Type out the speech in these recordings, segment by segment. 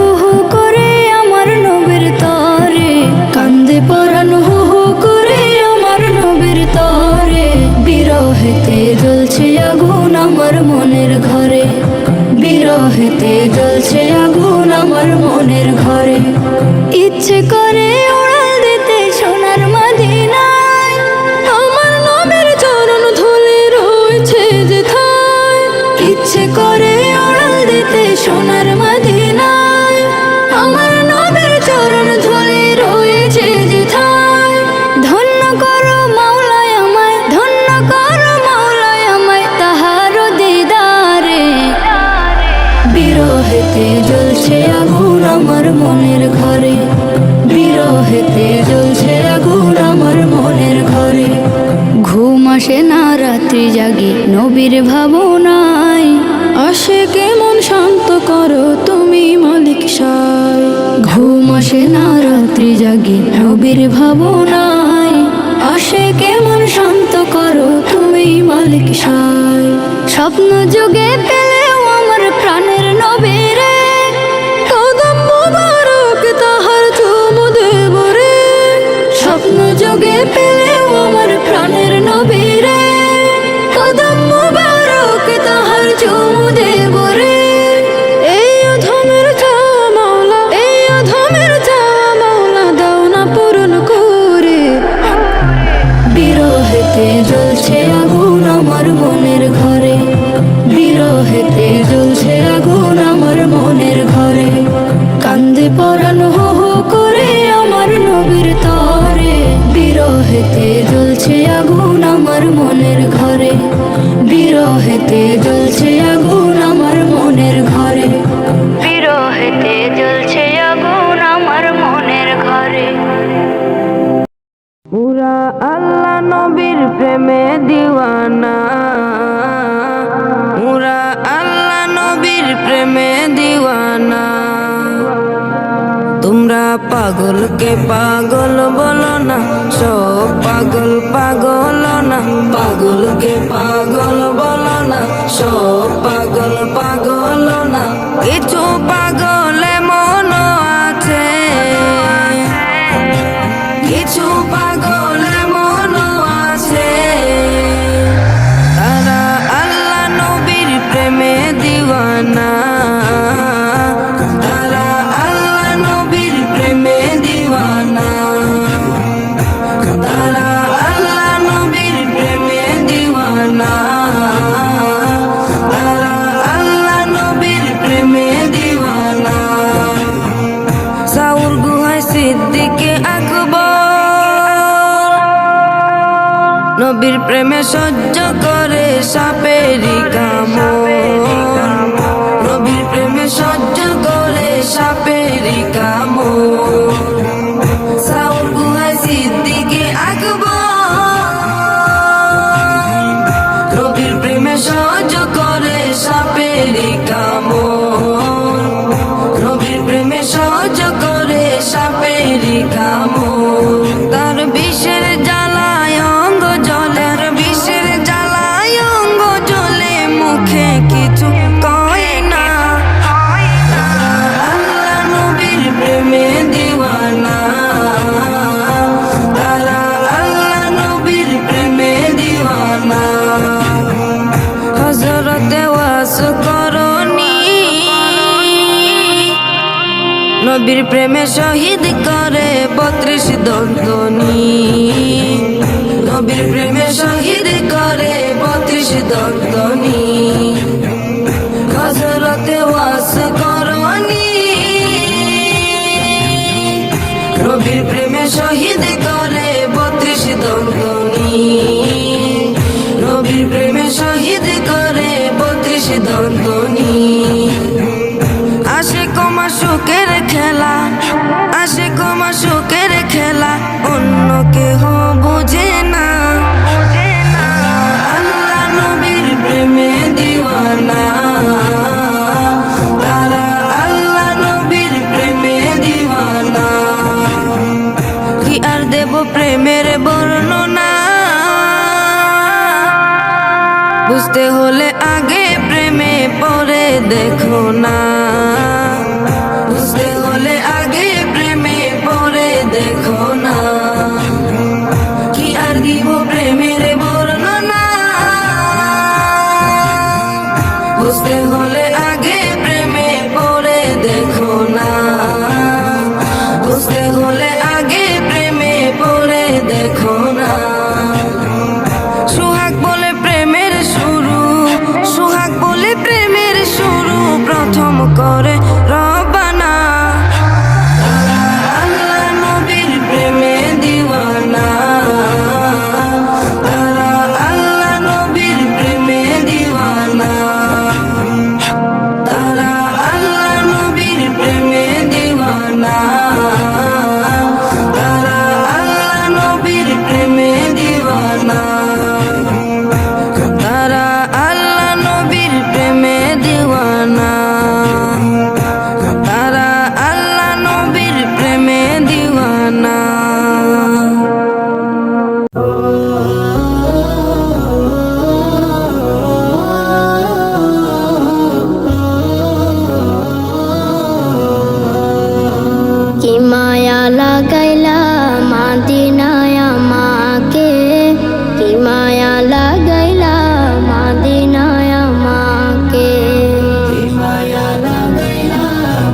হু হু করে আমার নবীর তরে, কান্দে পরাণ হু হু করে আমার নবীর তরে। বিরহেতে জ্বলছে আগুন আমার মনের ঘরে, বিরহেতে জ্বলছে আগুন আমার মনের ঘরে। ইচ্ছে করে উড়াল দিতে সোনার মদিনায়, আমার নবীর চরণ ধুলি রয়েছে যেথায়। ইচ্ছে করে উড়াল দিতে সোনার মদিনায়, আমার নবীর চরণ ধুলি রয়েছে যেথায়। ধন্য করো মাওলায় আমায়, ধন্য করো মাওলায় আমায় তাহার দিদারে। বিরহেতে জ্বলছে আগুন আমার মনের ঘরে, বিরহেতে জ্বলছে আগুন আমার মনের ঘরে। ঘুম আসে না রাত্রি জাগি নবীর ভাবনায়, আসে কেমন শান্ত করো তুমি মালিক সায়। ঘুম আসে না রাত্রি জাগি নবীর ভাবনায়, আসে কেমন শান্ত করো তুমি মালিক সায়। স্বপ্ন যুগে পেলেও আমার প্রাণের নবীরে, কদম মুবারক তাহার চুমু দেব রে। স্বপ্ন যুগে পেলেও আমার প্রাণের নবীরে, কদম মুবারক তাহার চুমু দেব রে। এই অধমের চাওয়া মাওলা, এই অধমের চাওয়া মাওলা দাও না পূরণ করে। বিরহেতে জ্বলছে আগুন আমার মনের ঘরে, বিরহেতে জ্বলছে আগুন আমার মনের ঘরে। কান্দে পরাণ হু হু করে আমার নবীর তরে, বিরহেতে জ্বলছে আগুন আমার মনের ঘরে, বিরহেতে জ্বলছে আগুন আমার মনের ঘরে, বিরহেতে জ্বলছে আগুন আমার মনের ঘরে। পুরা আল্লাহ নবীর প্রেমে দিওয়ানা, পুরা আল্লাহ নবীর প্রেমে দিওয়ানা। তোমরা পাগলকে পাগল বলো না, সব পাগল পাগল না। পাগলকে পাগল বলো না, সব পাগল পাগল না। কিছু পাগল এমন আছে, কিছু পাগল এমন আছে, তারা আল্লাহ নবীর প্রেমে দিওয়ানা, তারা আল্লাহ নবীর প্রেমে দিওয়ানা, তারা আল্লাহ নবীর প্রেমে দিওয়ানা, তারা আল্লাহ নবীর প্রেমে দিওয়ানা। সাউর গুহায় সিদ্দিকে আকবর, নবীর প্রেমে সহ্য করে সাপেরি কামড়, নবীর প্রেমে সহ্য করে সাপেরি কামড়। সাউর গুহায় সিদ্দিকে আকবর, নবীর প্রেমে সহ্য করে সাপেরি কামড়, নবীর প্রেমে সহ্য করে সাপেরি কামড়। তার বিষের জ্বালায় অঙ্গ জ্বলে, তার বিষের জ্বালায় অঙ্গ জ্বলে, মুখে কিছু কয় না। আল্লাহ নবীর প্রেমে দিওয়ানা, তারা আল্লাহ নবীর প্রেমে দিওয়ানা। হযরতে ওয়াসকরণী নবীর প্রেমে শহীদ করে 32 দন্তনী, নবীর প্রেমে শহীদ করে 32 দন্তনী। হযরতে ওয়াসকরণী নবীর প্রেমে শহীদ করে 32 দন্তনী, নবীর প্রেমে শহীদ করে 32 দন্তনী। আশিক মাশুকের খেলা, আশিক মাশুকের খেলা অন্য কেহ বুঝে না। আল্লাহ নবীর প্রেমে দিওয়ানা, তারা আল্লাহ নবীর প্রেমে দিওয়ানা। কি আর দেব প্রেমের বর্ণনা, বুঝতে হলে আগে প্রেমে পরে দেখো না, বুঝতে দেখো না। সোহাগ বলে প্রেমের শুরু, সোহাগ বলে প্রেমের শুরু, প্রথম করে রবানা। তারা আল্লাহ নবীর প্রেমে দিওয়ানা, তারা আল্লাহ নবীর প্রেমে দিওয়ানা, তারা আল্লাহ নবীর প্রেমে দিওয়ানা, তারা আল্লাহ নবীর প্রেমে দিওয়ানা, তারা আল্লাহ নবীর প্রেমে দিওয়ানা, তারা আল্লাহ নবীর প্রেমে দিওয়ানা। কি মায়া লাগাইলা মাদিনায় আমাকে, কি মায়া লাগাইলা মাদিনায় আমাকে, কি মায়া লাগাইলা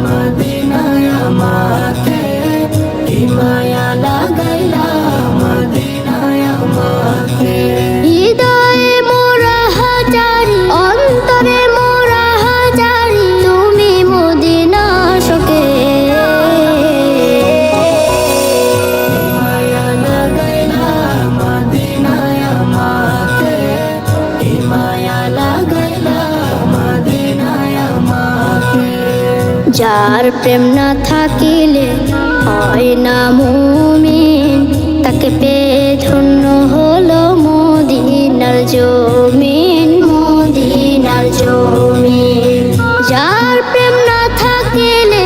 মাদিনায় আমাকে, কি মায়া লাগাইলা মাদিনায় আমাকে। হৃদয়ে মোরা হাজারি, অন্তরে মোরা হাজারি, তুমি মদিনা শোকে। যার প্রেম না থাকিলে হয় না মুমিন, তাকে পেয়ে ধন্য হলো মদিনার জমিন, মদিনার জমিন। যার প্রেম না থাকিলে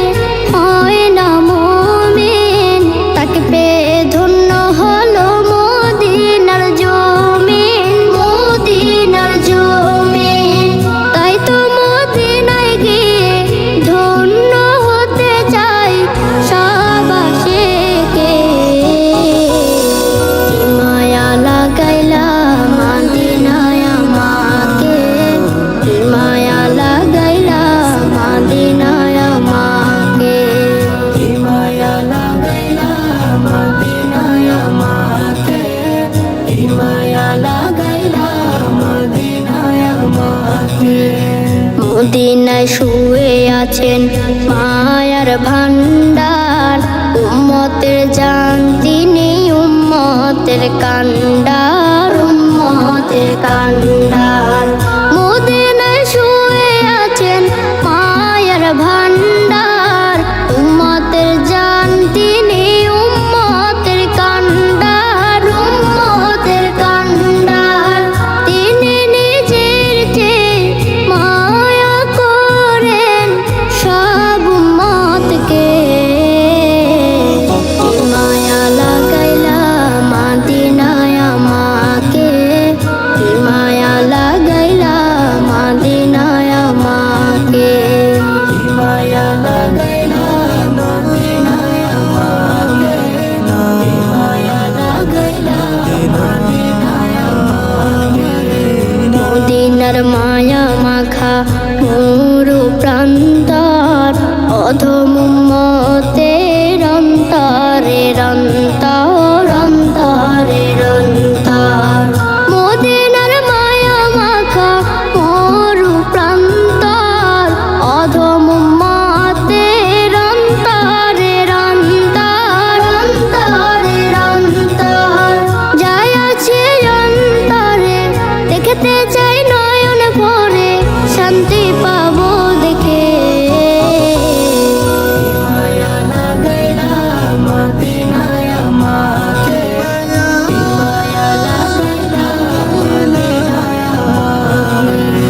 হয় না মুমিন, তাকে পেয়ে ধন্য হলো মদিনার জমিন, মদিনার জমিন। তাই তো মদিনায় গিয়ে ধন্য হতে চাই সবাসীকে। কি মায়া লাগাইলা মাদিনায় আমাকে, কি মায়া লাগাইলা মাদিনায় আমাকে, কি মায়া লাগাইলা মাদিনায় আমাকে, কি মায়া লাগাইলা মাদিনায় আমাকে। মদিনায় শুয়ে আছেন মায়ার ভান্ডার, উম্মতের জান তিনি, উম্মতের কান্ডার, উম্মতের কান্ডার। মদিনায় শুয়ে আছেন মায়ার ভান্ডার, উম্মতের জান তিনি, উম্মতের কান্ডার, উম্মতের কান্ডার। তিনি নিজের চেয়ে মায়া করেন সব উম্মতকে। কি মায়া লাগাইলা মাদিনায় আমাকে, কি মায়া লাগাইলা মাদিনায় আমাকে, কি মায়া লাগাইলা মাদিনায় আমাকে, কি মায়া লাগাইলা মাদিনায় আমাকে। মদিনার মায়া মাখা মরু প্রান্তর, অধম উম্মতের অন্তরের অন্তর, অন্তরের অন্তর। মদিনার মায়া মাখা মরু প্রান্তর, অধম উম্মতের অন্তরের অন্তর, অন্তরের অন্তর। যাই আছে অন্তরে, দেখতে চাই নয়ন ভরে, শান্তি পাবো দেখে। মায়া লাগাইলা মাদিনায় আমাকে, মায়া লাগাইলা মাদিনায় আমাকে,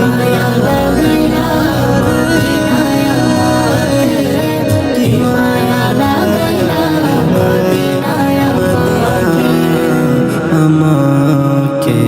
মায়া লাগাইলা মাদিনায় আমাকে, মায়া লাগাইলা মাদিনায় আমাকে।